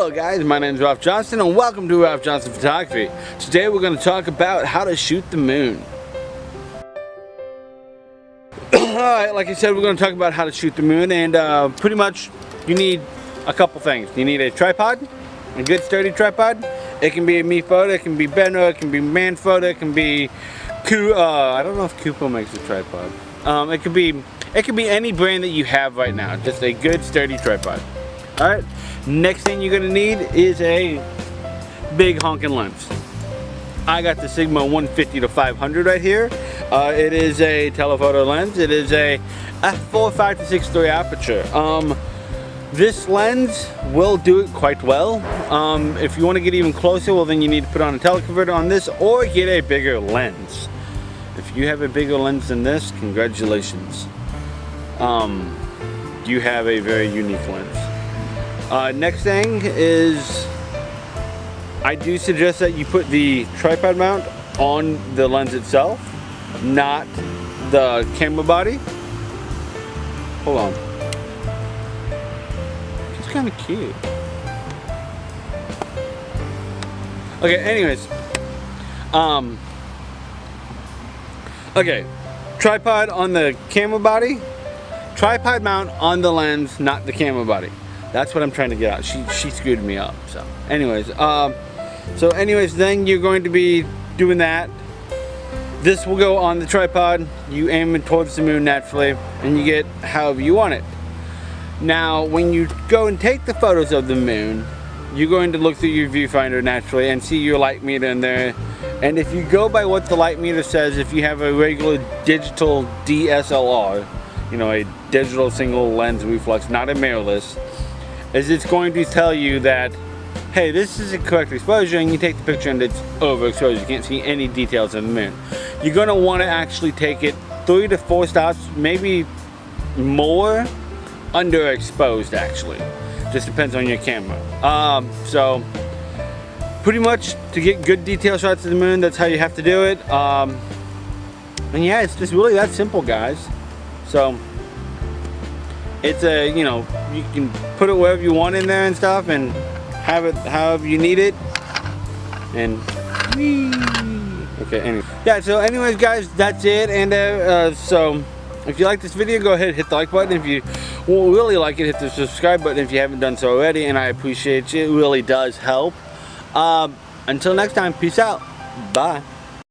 Hello guys, my name is Ralph Johnston and welcome to Ralph Johnston Photography. Today we're going to talk about how to shoot the moon. Alright, like I said, we're going to talk about how to shoot the moon, and pretty much you need a couple things. You need a tripod, a good sturdy tripod. It can be a me photo, it can be Benno, it can be man photo, it can be I don't know if Kupo makes a tripod. It could be any brand that you have right now, just a good sturdy tripod. Alright, next thing you're gonna need is a big honking lens. I got the Sigma 150 to 500 right here. It is a telephoto lens. It is a f4.5 to 6.3 aperture. This lens will do it quite well. If you want to get even closer, well then you need to put on a teleconverter on this or get a bigger lens. If you have a bigger lens than this, congratulations. You have a very unique lens. Next thing is, I do suggest that you put the tripod mount on the lens itself, not the camera body. Hold on. It's kind of cute. Okay, anyways. Okay, tripod on the camera body, tripod mount on the lens, not the camera body. That's what I'm trying to get out. She screwed me up. So anyways, then you're going to be doing that. This will go on the tripod. You aim it towards the moon naturally, and you get however you want it. Now, when you go and take the photos of the moon, you're going to look through your viewfinder naturally and see your light meter in there. And if you go by what the light meter says, if you have a regular digital DSLR, you know, a digital single lens reflex, not a mirrorless, is it's going to tell you that, hey, this is a correct exposure, and you take the picture and it's overexposed. You can't see any details of the moon. You're going to want to actually take it 3 to 4 stops, maybe more, underexposed actually. Just depends on your camera. So pretty much to get good detail shots of the moon, that's how you have to do it. And yeah, it's just really that simple, guys. So it's a, you know, you can put it wherever you want in there and stuff and have it however you need it. And whee. Okay, anyway. Yeah, so anyways guys, that's it. And so if you like this video, go ahead and hit the like button. If you really like it, hit the subscribe button if you haven't done so already, and I appreciate you. It really does help. Until next time, peace out. Bye.